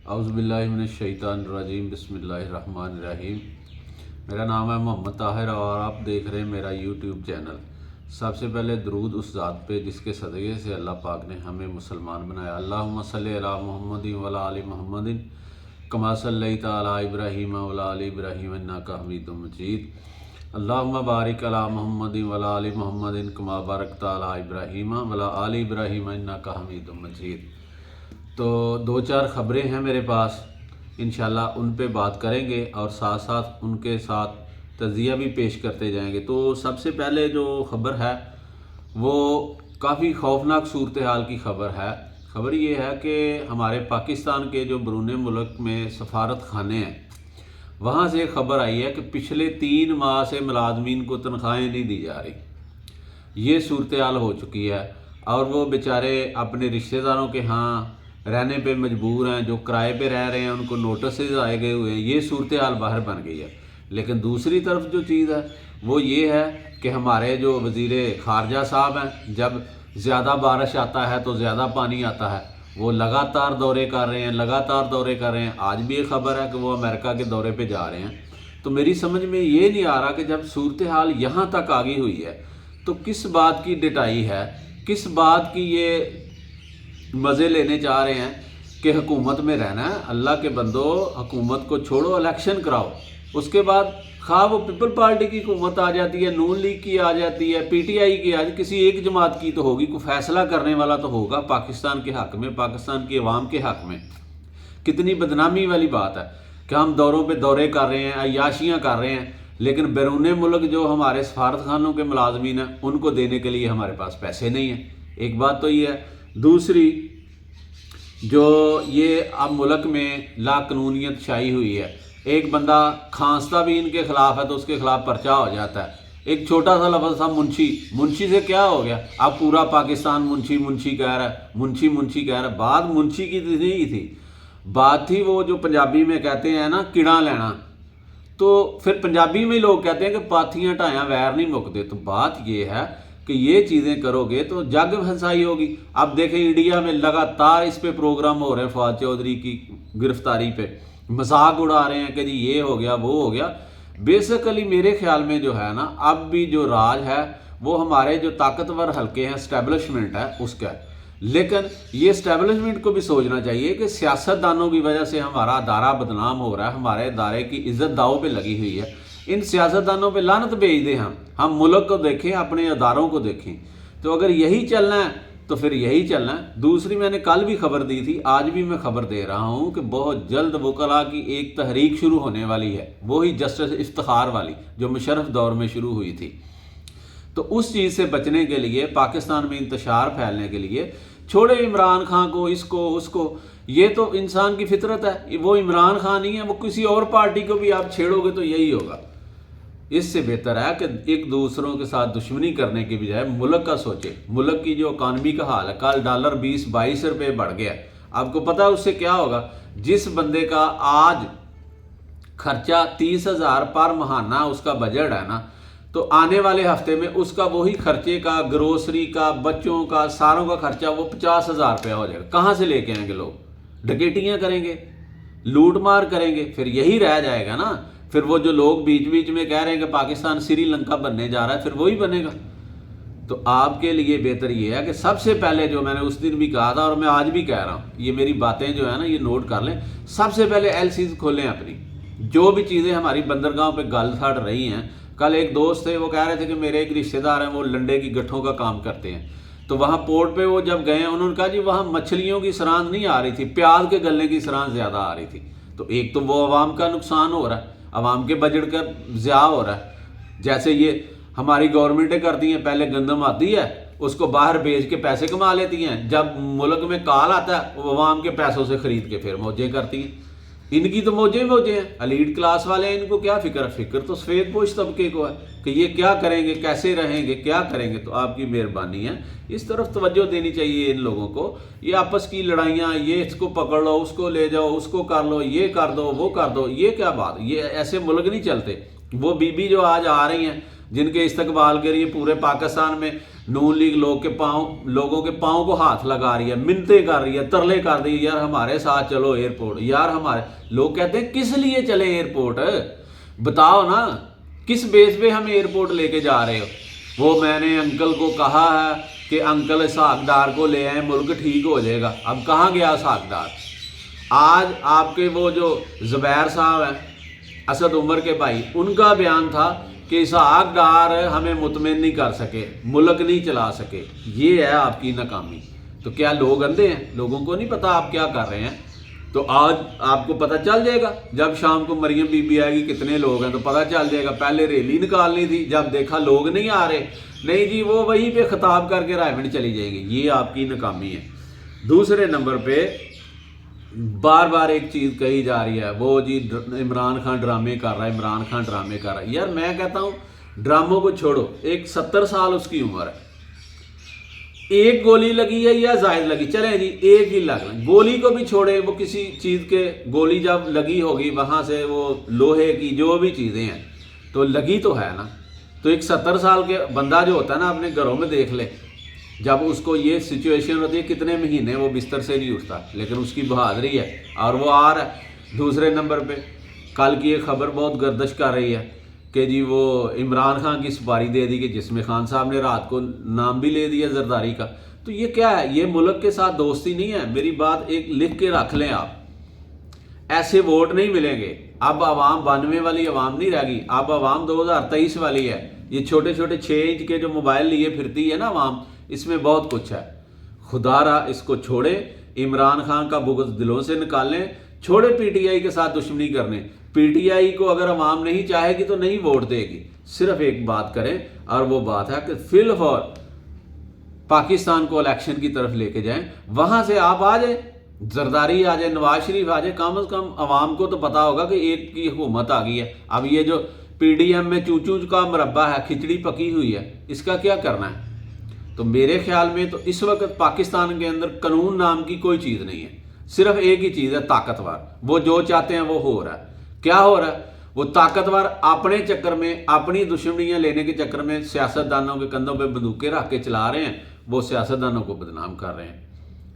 औज़ुबिल्लाहिमिनश्शैतानिर्रजीम बिस्मिल्लाहिर्रहमानिर्रहीम। मेरा नाम है मोहम्मद ताहिर और आप देख रहे हैं मेरा यूट्यूब चैनल। सबसे पहले दरूद उस ज़ात पे जिसके सदक़े से अल्लाह पाक ने हमें मुसलमान बनाया। अल्लाहुम्मा सल्लि अला मुहम्मदिन व अला आलि मुहम्मदिन कमा सल्लैता अला इब्राहीम व अला आलि इब्राहीम इन्नका हमीदुम मजीद। अल्लाहुम्मा बारिक अला मुहम्मदिन व अला आलि मुहम्मदिन कमा बारकता अला इब्राहीम व अला आलि इब्राहीम इन्नका हमीदुम मजीद। तो दो चार ख़बरें हैं मेरे पास, इंशाल्लाह उन पे बात करेंगे और साथ साथ उनके साथ तज़िया भी पेश करते जाएंगे। तो सबसे पहले जो ख़बर है वो काफ़ी खौफनाक सूरत हाल की ख़बर है। ख़बर ये है कि हमारे पाकिस्तान के जो बैरून मुल्क में सफारत खाने हैं वहाँ से ख़बर आई है कि पिछले 3 माह से मुलाजमीन को तनख्वाहें नहीं दी जा रही। ये सूरत हाल हो चुकी है और वो बेचारे अपने रिश्तेदारों के यहाँ रहने पे मजबूर हैं। जो किराए पे रह रहे हैं उनको नोटिस आए गए हुए हैं। ये सूरत हाल बाहर बन गई है। लेकिन दूसरी तरफ जो चीज़ है वो ये है कि हमारे जो वज़ीर ख़ारजा साहब हैं, जब ज़्यादा बारिश आता है तो ज़्यादा पानी आता है, वो लगातार दौरे कर रहे हैं। आज भी एक ख़बर है कि वो अमेरिका के दौरे पे जा रहे हैं। तो मेरी समझ में ये नहीं आ रहा कि जब सूरत हाल यहाँ तक आ गई हुई है तो किस बात की डिटाई है, किस बात की ये मज़े लेने चाह रहे हैं कि हुकूमत में रहना है। अल्लाह के बंदो, हुकूमत को छोड़ो, इलेक्शन कराओ। उसके बाद खा वो पीपल पार्टी की हुकूमत आ जाती है, नून लीग की आ जाती है, पीटीआई की आज किसी एक जमात की तो होगी, कोई फैसला करने वाला तो होगा पाकिस्तान के हक़ में, पाकिस्तान की अवाम के हक़ में। कितनी बदनामी वाली बात है कि हम दौरों पे दौरे कर रहे हैं, अय्याशियाँ कर रहे हैं, लेकिन बैरून मुल्क जो हमारे सफारत खानों के मुलाजमीन हैं उनको देने के लिए हमारे पास पैसे नहीं हैं। एक बात तो ये है। दूसरी, जो ये अब मुल्क में लाकानूनियत छाई हुई है, एक बंदा खांसता भी इनके खिलाफ है तो उसके खिलाफ पर्चा हो जाता है। एक छोटा सा लफ्ज़ था मुंशी से क्या हो गया, अब पूरा पाकिस्तान मुंशी कह रहा है, मुंशी कह रहा है। बात मुंशी की नहीं थी, बात थी वो जो पंजाबी में कहते हैं ना किड़ा लेना। तो फिर पंजाबी में लोग कहते हैं कि पाथियाँ ढाया वैर नहीं मुकते। तो बात ये है कि ये चीज़ें करोगे तो जग हंसाई होगी। अब देखें इंडिया में लगातार इस पे प्रोग्राम हो रहे हैं, फवाद चौधरी की गिरफ्तारी पे मजाक उड़ा रहे हैं कि जी ये हो गया वो हो गया। बेसिकली मेरे ख्याल में जो है ना, अब भी जो राज है वो हमारे जो ताकतवर हल्के हैं, एस्टेब्लिशमेंट है उसका है। लेकिन ये एस्टेब्लिशमेंट को भी सोचना चाहिए कि सियासतदानों की वजह से हमारा अदारा बदनाम हो रहा है, हमारे अदारे की इज्जत दाव पे लगी हुई है। इन सियासतदानों पे लानत भेज दें। हम मुल्क को देखें, अपने अदारों को देखें। तो अगर यही चलना है तो फिर यही चलना है। दूसरी, मैंने कल भी खबर दी थी, आज भी मैं खबर दे रहा हूँ कि बहुत जल्द वकला की एक तहरीक शुरू होने वाली है, वही जस्टिस इफ्तिखार वाली जो मुशर्रफ दौर में शुरू हुई थी। तो उस चीज़ से बचने के लिए, पाकिस्तान में इंतशार फैलने के लिए, छोड़े इमरान खान को, इसको उसको, ये तो इंसान की फितरत है। वो इमरान खान नहीं है, वो किसी और पार्टी को भी आप छेड़ोगे तो यही होगा। इससे बेहतर है कि एक दूसरों के साथ दुश्मनी करने के बजाय मुल्क का सोचे। मुल्क की जो इकानमी का हाल है, कल डॉलर 20-22 रुपये बढ़ गया। आपको पता है उससे क्या होगा? जिस बंदे का आज खर्चा 30,000 पर महीना उसका बजट है ना, तो आने वाले हफ्ते में उसका वही खर्चे का, ग्रोसरी का, बच्चों का, सारों का खर्चा वो 50,000 रुपया हो जाएगा। कहाँ से लेके आएंगे लोग? डकैतियाँ करेंगे, लूट मार करेंगे, फिर यही रह जाएगा ना। फिर वो जो लोग बीच बीच में कह रहे हैं कि पाकिस्तान श्रीलंका बनने जा रहा है, फिर वही बनेगा। तो आपके लिए बेहतर ये है कि सबसे पहले, जो मैंने उस दिन भी कहा था और मैं आज भी कह रहा हूँ, ये मेरी बातें जो है ना ये नोट कर लें। सबसे पहले एलसीज खोलें अपनी, जो भी चीज़ें हमारी बंदरगाह पे गल सड़ रही हैं। कल एक दोस्त थे, वो कह रहे थे कि मेरे एक रिश्तेदार हैं, वो लंडे की गट्ठों का काम करते हैं। तो वहाँ पोर्ट पे वो जब गए, उन्होंने कहा जी वहाँ मछलियों की सरांद नहीं आ रही थी, प्याज के गलने की सरांद ज़्यादा आ रही थी। तो एक तो वो अवाम का नुकसान हो रहा है, अवाम के बजट का ज़्या हो रहा है। जैसे ये हमारी गवर्नमेंटें करती हैं, पहले गंदम आती है उसको बाहर बेच के पैसे कमा लेती हैं, जब मुल्क में काल आता है वो अवाम के पैसों से ख़रीद के फिर मौजें करती हैं। इनकी तो मौजें हैं, एलीट क्लास वाले हैं, इनको क्या फिक्र तो सफ़ेद पोश तबके को है कि ये क्या करेंगे, कैसे रहेंगे, क्या करेंगे। तो आपकी मेहरबानी है, इस तरफ तवज्जो देनी चाहिए इन लोगों को। ये आपस की लड़ाइयाँ, ये इसको पकड़ लो, उसको ले जाओ, उसको कर लो, ये कर दो, वो कर दो, ये क्या बात? ये ऐसे मुल्क नहीं चलते। वो बीबी जो आज आ रही हैं, जिनके इस्तकबाल के लिए पूरे पाकिस्तान में نون لیگ لوگوں کے پاؤں کو ہاتھ لگا رہی ہے، منتیں کر رہی ہے، ترلے کر رہی ہے، یار ہمارے ساتھ چلو ایئرپورٹ، یار ہمارے لوگ کہتے ہیں کس لیے چلے ایئرپورٹ، بتاؤ نا کس بیس پہ ہم ایئرپورٹ لے کے جا رہے ہو۔ وہ میں نے انکل کو کہا ہے کہ انکل اسحاق ڈار کو لے آئیں، ملک ٹھیک ہو جائے گا۔ اب کہاں گیا اسحاق ڈار؟ آج آپ کے وہ جو زبیر صاحب ہیں، اسد عمر کے بھائی، ان کا بیان تھا کہ اسحاق ڈار ہمیں مطمئن نہیں کر سکے، ملک نہیں چلا سکے۔ یہ ہے آپ کی ناکامی۔ تو کیا لوگ اندھے ہیں؟ لوگوں کو نہیں پتا آپ کیا کر رہے ہیں؟ تو آج آپ کو پتہ چل جائے گا، جب شام کو مریم بی بی آئے گی کتنے لوگ ہیں تو پتہ چل جائے گا۔ پہلے ریلی نکالنی تھی، جب دیکھا لوگ نہیں آ رہے، نہیں جی وہ وہیں پہ خطاب کر کے رائے منڈ چلی جائیں گی۔ یہ آپ کی ناکامی ہے۔ دوسرے نمبر پہ بار بار ایک چیز کہی جا رہی ہے، وہ جی عمران خان ڈرامے کر رہا ہے، عمران خان ڈرامے کر رہا ہے۔ یار میں کہتا ہوں ڈراموں کو چھوڑو، ایک 70 سال اس کی عمر ہے، ایک گولی لگی ہے یا زائد لگی، چلیں جی ایک ہی لگ لیں، گولی کو بھی چھوڑے، وہ کسی چیز کے گولی جب لگی ہوگی وہاں سے وہ لوہے کی جو بھی چیزیں ہیں تو لگی تو ہے نا۔ تو ایک 70 سال کے بندہ جو ہوتا ہے نا، اپنے گھروں میں دیکھ لے، جب اس کو یہ سچویشن ہوتی ہے کتنے مہینے وہ بستر سے نہیں اٹھتا، لیکن اس کی بہادری ہے اور وہ آ رہا ہے۔ دوسرے نمبر پہ کل کی ایک خبر بہت گردش کر رہی ہے کہ جی وہ عمران خان کی سپاری دے دی کہ جس میں خان صاحب نے رات کو نام بھی لے دیا زرداری کا۔ تو یہ کیا ہے؟ یہ ملک کے ساتھ دوستی نہیں ہے۔ میری بات ایک لکھ کے رکھ لیں آپ، ایسے ووٹ نہیں ملیں گے۔ اب عوام 92 والی عوام نہیں رہ گئی، اب عوام 2023 والی ہے۔ یہ چھوٹے چھوٹے 6 انچ کے جو موبائل لیے پھرتی ہے نا عوام، اس میں بہت کچھ ہے۔ خدا را اس کو چھوڑیں، عمران خان کا بغض دلوں سے نکالیں، چھوڑے پی ٹی آئی کے ساتھ دشمنی کرنے۔ پی ٹی آئی کو اگر عوام نہیں چاہے گی تو نہیں ووٹ دے گی۔ صرف ایک بات کریں اور وہ بات ہے کہ فی الفور پاکستان کو الیکشن کی طرف لے کے جائیں، وہاں سے آپ آ جائیں، زرداری آ جائے، نواز شریف آ جائے، کم از کم عوام کو تو پتا ہوگا کہ ایک کی حکومت آ گئی ہے۔ اب یہ جو پی ڈی ایم میں چوچو کا مربع ہے، کھچڑی پکی ہوئی ہے، اس کا کیا کرنا ہے؟ تو میرے خیال میں تو اس وقت پاکستان کے اندر قانون نام کی کوئی چیز نہیں ہے، صرف ایک ہی چیز ہے، طاقتور۔ وہ جو چاہتے ہیں وہ ہو رہا ہے۔ کیا ہو رہا ہے؟ وہ طاقتور اپنے چکر میں، اپنی دشمنیاں لینے کے چکر میں سیاستدانوں کے کندھوں پہ بندوقیں رکھ کے چلا رہے ہیں، وہ سیاستدانوں کو بدنام کر رہے ہیں۔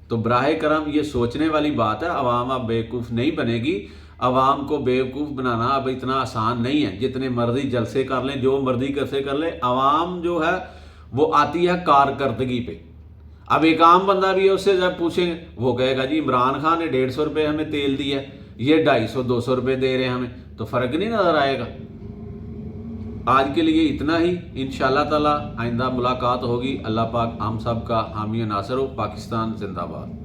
تو براہ کرم یہ سوچنے والی بات ہے، عوام اب بیوقوف نہیں بنے گی۔ عوام کو بیوقوف بنانا اب اتنا آسان نہیں ہے، جتنے مرضی جلسے کر لیں، جو مرضی کیسے کر لیں، عوام جو ہے وہ آتی ہے کارکردگی پہ۔ اب ایک عام بندہ بھی ہے، اس سے جب پوچھیں وہ کہے گا جی عمران خان نے 150 روپے ہمیں تیل دیا، یہ 250 200 روپے دے رہے ہیں ہمیں، تو فرق نہیں نظر آئے گا۔ آج کے لیے اتنا ہی، انشاءاللہ تعالی آئندہ ملاقات ہوگی۔ اللہ پاک ہم سب کا حامی و ناصر ہو۔ پاکستان زندہ باد۔